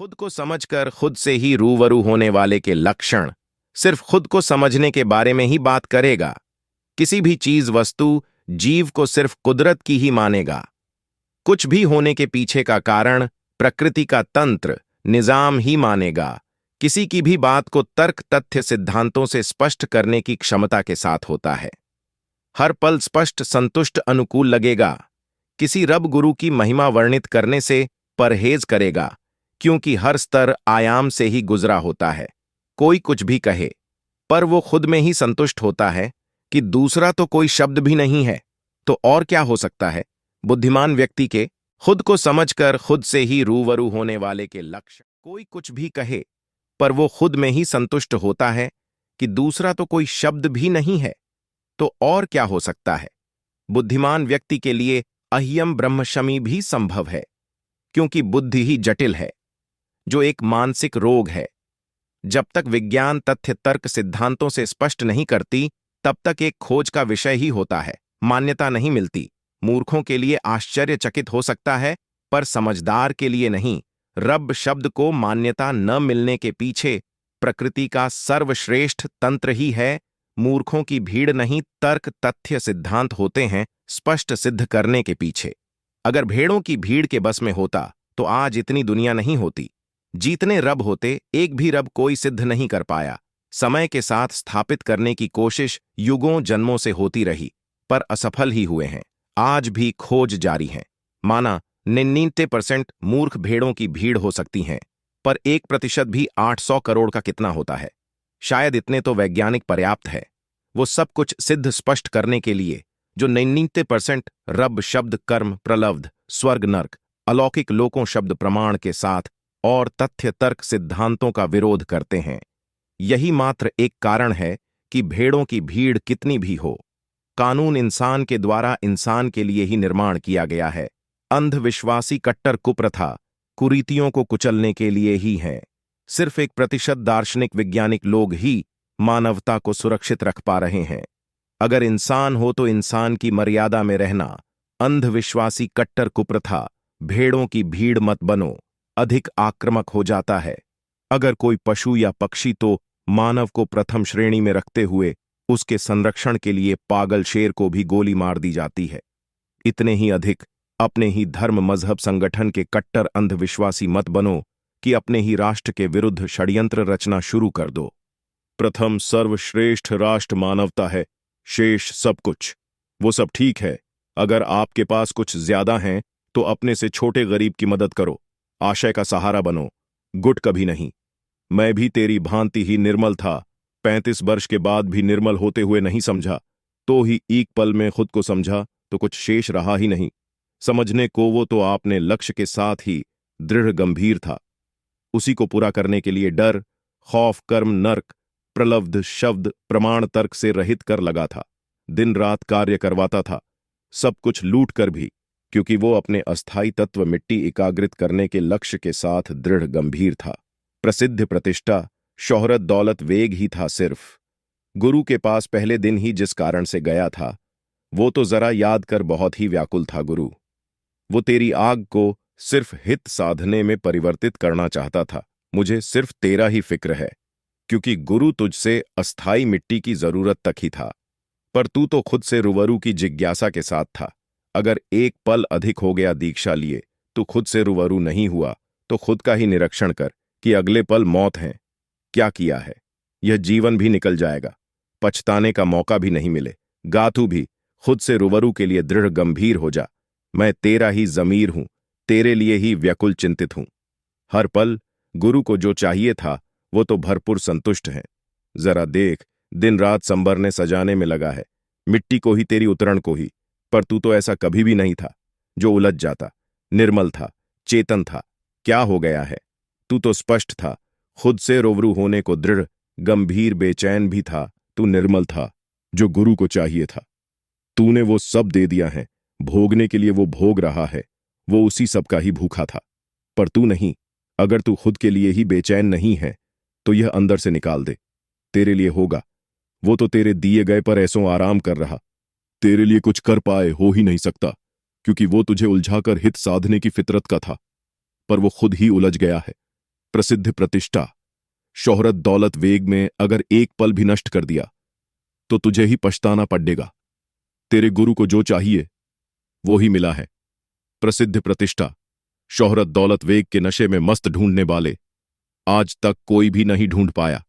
खुद को समझकर खुद से ही रूबरू होने वाले के लक्षण सिर्फ खुद को समझने के बारे में ही बात करेगा। किसी भी चीज वस्तु जीव को सिर्फ कुदरत की ही मानेगा। कुछ भी होने के पीछे का कारण प्रकृति का तंत्र निजाम ही मानेगा। किसी की भी बात को तर्क तथ्य सिद्धांतों से स्पष्ट करने की क्षमता के साथ होता है। हर पल स्पष्ट संतुष्ट अनुकूल लगेगा। किसी रब गुरु की महिमा वर्णित करने से परहेज करेगा, क्योंकि हर स्तर आयाम से ही गुजरा होता है। कोई कुछ भी कहे, पर वो खुद में ही संतुष्ट होता है कि दूसरा तो कोई शब्द भी नहीं है, तो और क्या हो सकता है। बुद्धिमान व्यक्ति के खुद को समझकर खुद से ही रूबरू होने वाले के लक्ष्य। कोई कुछ भी कहे, पर वो खुद में ही संतुष्ट होता है कि दूसरा तो कोई शब्द भी नहीं है, तो और क्या हो सकता है। बुद्धिमान व्यक्ति के लिए अह्यम ब्रह्मशमी भी संभव है, क्योंकि बुद्धि ही जटिल है, जो एक मानसिक रोग है। जब तक विज्ञान तथ्य तर्क सिद्धांतों से स्पष्ट नहीं करती, तब तक एक खोज का विषय ही होता है, मान्यता नहीं मिलती। मूर्खों के लिए आश्चर्यचकित हो सकता है, पर समझदार के लिए नहीं। रब शब्द को मान्यता न मिलने के पीछे प्रकृति का सर्वश्रेष्ठ तंत्र ही है। मूर्खों की भीड़ नहीं, तर्क तथ्य सिद्धांत होते हैं स्पष्ट सिद्ध करने के पीछे। अगर भेड़ों की भीड़ के बस में होता तो आज इतनी दुनिया नहीं होती। जीतने रब होते, एक भी रब कोई सिद्ध नहीं कर पाया। समय के साथ स्थापित करने की कोशिश युगों जन्मों से होती रही, पर असफल ही हुए हैं। आज भी खोज जारी है। माना 99% मूर्ख भेड़ों की भीड़ हो सकती हैं, पर 1% भी 800 करोड़ का कितना होता है। शायद इतने तो वैज्ञानिक पर्याप्त है, वो सब कुछ सिद्ध स्पष्ट करने के लिए जो 99% रब शब्द कर्म प्रलब्ध स्वर्ग नर्क अलौकिक लोकों शब्द प्रमाण के साथ और तथ्य तर्क सिद्धांतों का विरोध करते हैं। यही मात्र एक कारण है कि भेड़ों की भीड़ कितनी भी हो, कानून इंसान के द्वारा इंसान के लिए ही निर्माण किया गया है। अंधविश्वासी कट्टर कुप्रथा कुरीतियों को कुचलने के लिए ही है। सिर्फ 1% दार्शनिक वैज्ञानिक लोग ही मानवता को सुरक्षित रख पा रहे हैं। अगर इंसान हो तो इंसान की मर्यादा में रहना। अंधविश्वासी कट्टर कुप्रथा भेड़ों की भीड़ मत बनो, अधिक आक्रामक हो जाता है। अगर कोई पशु या पक्षी, तो मानव को प्रथम श्रेणी में रखते हुए उसके संरक्षण के लिए पागल शेर को भी गोली मार दी जाती है। इतने ही अधिक अपने ही धर्म मजहब संगठन के कट्टर अंधविश्वासी मत बनो कि अपने ही राष्ट्र के विरुद्ध षड्यंत्र रचना शुरू कर दो। प्रथम सर्वश्रेष्ठ राष्ट्र मानवता है, शेष सब कुछ। वो सब ठीक है। अगर आपके पास कुछ ज्यादा हैं तो अपने से छोटे गरीब की मदद करो, आशय का सहारा बनो, गुट कभी नहीं। मैं भी तेरी भांति ही निर्मल था, 35 वर्ष के बाद भी निर्मल होते हुए नहीं समझा, तो ही एक पल में खुद को समझा तो कुछ शेष रहा ही नहीं। समझने को वो तो आपने लक्ष्य के साथ ही दृढ़ गंभीर था। उसी को पूरा करने के लिए डर खौफ कर्म नर्क प्रलब्ध शब्द प्रमाण तर्क से रहित कर लगा था। दिन रात कार्य करवाता था, सब कुछ लूट कर भी, क्योंकि वो अपने अस्थायी तत्व मिट्टी एकाग्रित करने के लक्ष्य के साथ दृढ़ गंभीर था। प्रसिद्ध प्रतिष्ठा शोहरत दौलत वेग ही था सिर्फ। गुरु के पास पहले दिन ही जिस कारण से गया था, वो तो जरा याद कर बहुत ही व्याकुल था गुरु। वो तेरी आग को सिर्फ हित साधने में परिवर्तित करना चाहता था। मुझे सिर्फ तेरा ही फिक्र है, क्योंकि गुरु तुझसे अस्थाई मिट्टी की जरूरत तक ही था, पर तू तो खुद से रूबरू की जिज्ञासा के साथ था। अगर एक पल अधिक हो गया दीक्षा लिए, तू खुद से रूबरू नहीं हुआ, तो खुद का ही निरीक्षण कर कि अगले पल मौत है। क्या किया है, यह जीवन भी निकल जाएगा, पछताने का मौका भी नहीं मिले। गातू भी खुद से रूबरू के लिए दृढ़ गंभीर हो जा। मैं तेरा ही जमीर हूं, तेरे लिए ही व्याकुल चिंतित हूं। हर पल गुरु को जो चाहिए था वो तो भरपूर संतुष्ट है। जरा देख, दिन रात संभरने सजाने में लगा है, मिट्टी को ही तेरी उतरण को ही। पर तू तो ऐसा कभी भी नहीं था जो उलझ जाता, निर्मल था, चेतन था। क्या हो गया है? तू तो स्पष्ट था, खुद से रूबरू होने को दृढ़ गंभीर बेचैन भी था। तू निर्मल था, जो गुरु को चाहिए था। तूने वो सब दे दिया है, भोगने के लिए वो भोग रहा है, वो उसी सब का ही भूखा था। पर तू नहीं। अगर तू खुद के लिए ही बेचैन नहीं है तो यह अंदर से निकाल दे, तेरे लिए होगा। वो तो तेरे दिए गए पर ऐसों आराम कर रहा, तेरे लिए कुछ कर पाए हो ही नहीं सकता, क्योंकि वो तुझे उलझाकर हित साधने की फितरत का था। पर वो खुद ही उलझ गया है, प्रसिद्ध प्रतिष्ठा, शोहरत, दौलत, वेग में अगर एक पल भी नष्ट कर दिया तो तुझे ही पछताना पड़ेगा। तेरे गुरु को जो चाहिए वो ही मिला है। प्रसिद्ध प्रतिष्ठा, शोहरत, दौलत, वेग के नशे में मस्त ढूंढने वाले आज तक कोई भी नहीं ढूंढ पाया,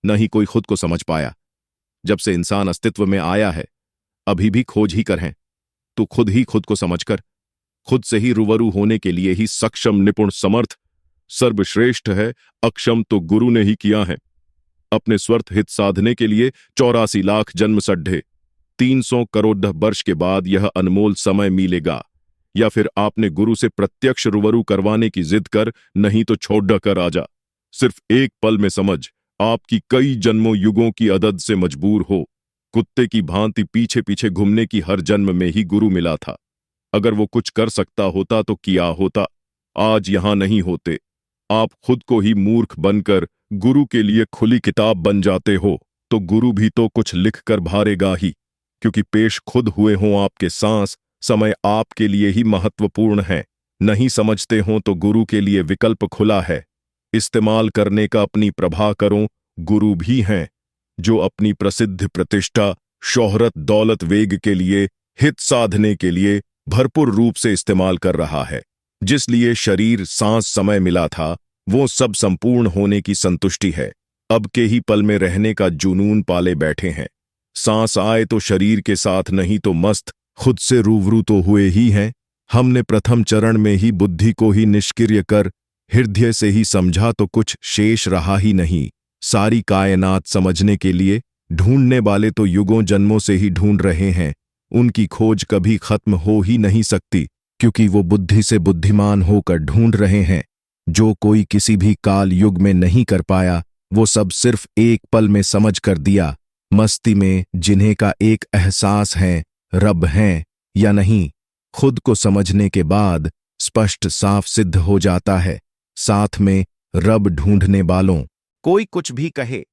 न ही कोई खुद को समझ पाया। जब से इंसान अस्तित्व में आया है अभी भी खोज ही कर हैं। तू खुद ही खुद को समझकर खुद से ही रूबरू होने के लिए ही सक्षम, निपुण, समर्थ, सर्वश्रेष्ठ है। अक्षम तो गुरु ने ही किया है। अपने स्वार्थ हित साधने के लिए 84 लाख जन्म सड्ढे, 300 करोड़ वर्ष के बाद यह अनमोल समय मिलेगा। या फिर आपने गुरु से प्रत्यक्ष रूबरू करवाने की जिद कर, नहीं तो छोड़ कर आजा। सिर्फ एक पल में समझ, आपकी कई जन्मों युगों की अदद से मजबूर हो। कुत्ते की भांति पीछे पीछे घूमने की हर जन्म में ही गुरु मिला था। अगर वो कुछ कर सकता होता तो किया होता, आज यहां नहीं होते। आप खुद को ही मूर्ख बनकर गुरु के लिए खुली किताब बन जाते हो तो गुरु भी तो कुछ लिख कर भारेगा ही, क्योंकि पेश खुद हुए हों आपके सांस, समय आपके लिए ही महत्वपूर्ण है। नहीं समझते हो तो गुरु के लिए विकल्प खुला है। इस्तेमाल करने का अपनी प्रभा करो। गुरु भी हैं जो अपनी प्रसिद्ध प्रतिष्ठा, शोहरत, दौलत, वेग के लिए, हित साधने के लिए भरपूर रूप से इस्तेमाल कर रहा है। जिस लिए शरीर, सांस, समय मिला था वो सब संपूर्ण होने की संतुष्टि है। अब के ही पल में रहने का जुनून पाले बैठे हैं। सांस आए तो शरीर के साथ, नहीं तो मस्त खुद से रूबरू तो हुए ही हैं। हमने प्रथम चरण में ही बुद्धि को ही निष्क्रिय कर हृदय से ही समझा तो कुछ शेष रहा ही नहीं। सारी कायनात समझने के लिए ढूंढने वाले तो युगों जन्मों से ही ढूंढ रहे हैं। उनकी खोज कभी खत्म हो ही नहीं सकती, क्योंकि वो बुद्धि से बुद्धिमान होकर ढूंढ रहे हैं। जो कोई किसी भी काल युग में नहीं कर पाया वो सब सिर्फ एक पल में समझ कर दिया। मस्ती में जिन्हें का एक एहसास है, रब हैं या नहीं, खुद को समझने के बाद स्पष्ट साफ सिद्ध हो जाता है। साथ में रब ढूंढने वालों, कोई कुछ भी कहे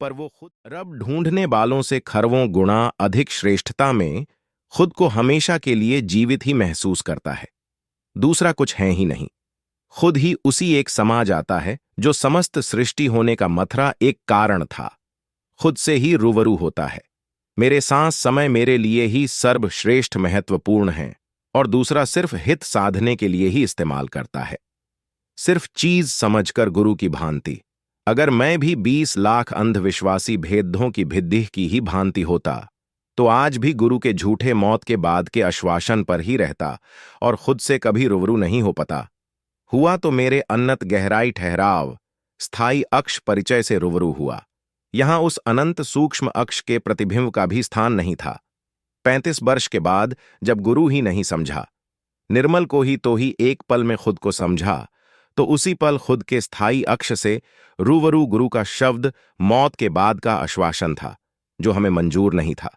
पर वो खुद रब ढूंढने वालों से खरवों गुणा अधिक श्रेष्ठता में खुद को हमेशा के लिए जीवित ही महसूस करता है। दूसरा कुछ है ही नहीं। खुद ही उसी एक समा जाता है जो समस्त सृष्टि होने का मथरा एक कारण था। खुद से ही रूबरू होता है। मेरे सांस, समय मेरे लिए ही सर्वश्रेष्ठ महत्वपूर्ण हैं और दूसरा सिर्फ हित साधने के लिए ही इस्तेमाल करता है। सिर्फ चीज समझकर गुरु की भांति। अगर मैं भी 20 लाख अंधविश्वासी भेदों की भिद्दी की ही भांति होता तो आज भी गुरु के झूठे मौत के बाद के आश्वासन पर ही रहता और खुद से कभी रूबरू नहीं हो पाता। हुआ तो मेरे अनंत गहराई ठहराव, स्थायी अक्ष परिचय से रूबरू हुआ। यहां उस अनंत सूक्ष्म अक्ष के प्रतिबिंब का भी स्थान नहीं था। 35 वर्ष के बाद जब गुरु ही नहीं समझा, निर्मल को ही तो ही एक पल में खुद को समझा, तो उसी पल खुद के स्थायी अक्ष से रूबरू गुरु का शब्द मौत के बाद का आश्वासन था, जो हमें मंजूर नहीं था।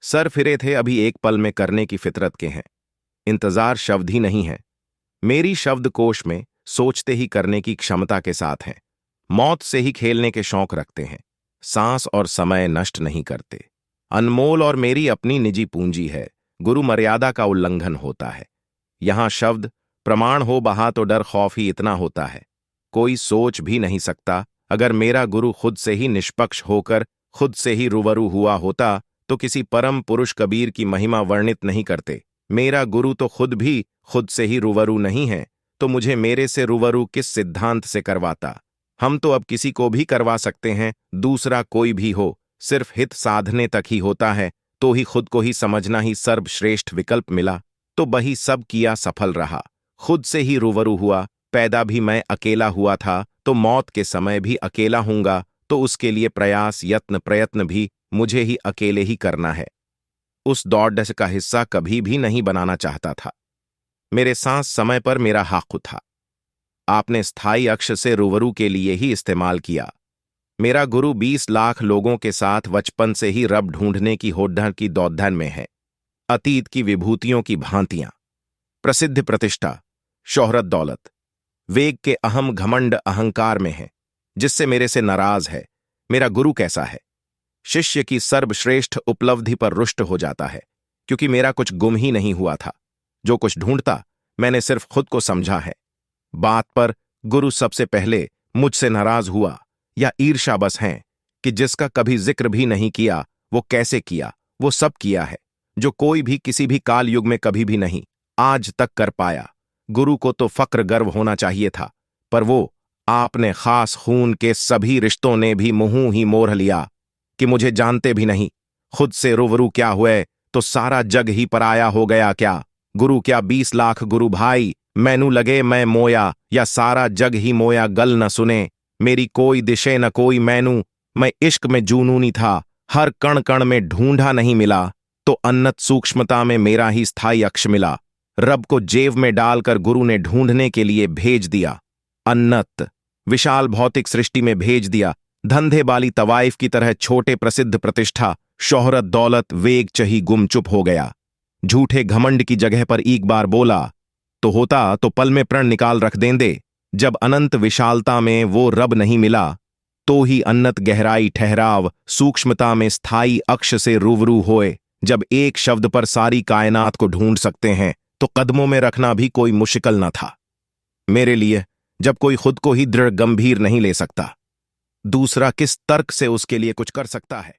सर फिरे थे अभी एक पल में करने की फितरत के हैं। इंतजार शब्द ही नहीं है। मेरी शब्दकोश में सोचते ही करने की क्षमता के साथ हैं। मौत से ही खेलने के शौक रखते हैं। सांस और समय नष्ट नहीं करते। अनमोल और मेरी अपनी निजी पूंजी है। गुरु मर्यादा का उल्लंघन होता है। यहां शब्द प्रमाण हो बहा तो डर खौफ ही इतना होता है। कोई सोच भी नहीं सकता अगर मेरा गुरु खुद से ही निष्पक्ष होकर खुद से ही रूबरू हुआ होता तो किसी परम पुरुष कबीर की महिमा वर्णित नहीं करते। मेरा गुरु तो खुद भी खुद से ही रूबरू नहीं है, तो मुझे मेरे से रूबरू किस सिद्धांत से करवाता। हम तो अब किसी को भी करवा सकते हैं, दूसरा कोई भी हो, सिर्फ हित साधने तक ही होता है। तो ही खुद को ही समझना ही सर्वश्रेष्ठ विकल्प मिला, तो वही सब किया सफल रहा। खुद से ही रूबरू हुआ। पैदा भी मैं अकेला हुआ था, तो मौत के समय भी अकेला हूंगा, तो उसके लिए प्रयास, यत्न, प्रयत्न भी मुझे ही अकेले ही करना है। उस दौड़ का हिस्सा कभी भी नहीं बनाना चाहता था। मेरे सांस, समय पर मेरा हक था। आपने स्थायी अक्ष से रूबरू के लिए ही इस्तेमाल किया। मेरा गुरु 20 लाख लोगों के साथ बचपन से ही रब ढूंढने की होड़ की दौधन में है। अतीत की विभूतियों की भांतियां, प्रसिद्ध प्रतिष्ठा, शोहरत, दौलत, वेग के अहम घमंड अहंकार में है, जिससे मेरे से नाराज है। मेरा गुरु कैसा है? शिष्य की सर्वश्रेष्ठ उपलब्धि पर रुष्ट हो जाता है, क्योंकि मेरा कुछ गुम ही नहीं हुआ था। जो कुछ ढूंढता मैंने सिर्फ खुद को समझा है। बात पर गुरु सबसे पहले मुझसे नाराज हुआ या ईर्ष्या बस हैं कि जिसका कभी जिक्र भी नहीं किया वो कैसे किया, वो सब किया है जो कोई भी किसी भी काल युग में कभी भी नहीं आज तक कर पाया। गुरु को तो फक्र गर्व होना चाहिए था, पर वो आपने खास खून के सभी रिश्तों ने भी मुंह ही मोड़ लिया कि मुझे जानते भी नहीं, खुद से रूबरू क्या हुए तो सारा जग ही पराया हो गया क्या। गुरु क्या 20 लाख गुरु भाई, मैनू लगे मैं मोया या सारा जग ही मोया गल न सुने, मेरी कोई दिशे न कोई मैनू, मैं इश्क में जूनूनी था, हर कण कण में ढूंढा नहीं मिला, तो अन्नत सूक्ष्मता में मेरा ही स्थायी अक्ष मिला। रब को जेब में डालकर गुरु ने ढूंढने के लिए भेज दिया, अन्नत विशाल भौतिक सृष्टि में भेज दिया। धंधे वाली तवाइफ की तरह छोटे प्रसिद्ध प्रतिष्ठा शोहरत दौलत वेग चही गुम चुप हो गया। झूठे घमंड की जगह पर एक बार बोला तो होता तो पल में प्रण निकाल रख देंदे। जब अनंत विशालता में वो रब नहीं मिला तो ही अन्नत गहराई ठहराव सूक्ष्मता में स्थायी अक्ष से रूबरू होए। जब एक शब्द पर सारी कायनात को ढूंढ सकते हैं तो कदमों में रखना भी कोई मुश्किल न था मेरे लिए। जब कोई खुद को ही दृढ़ गंभीर नहीं ले सकता, दूसरा किस तर्क से उसके लिए कुछ कर सकता है।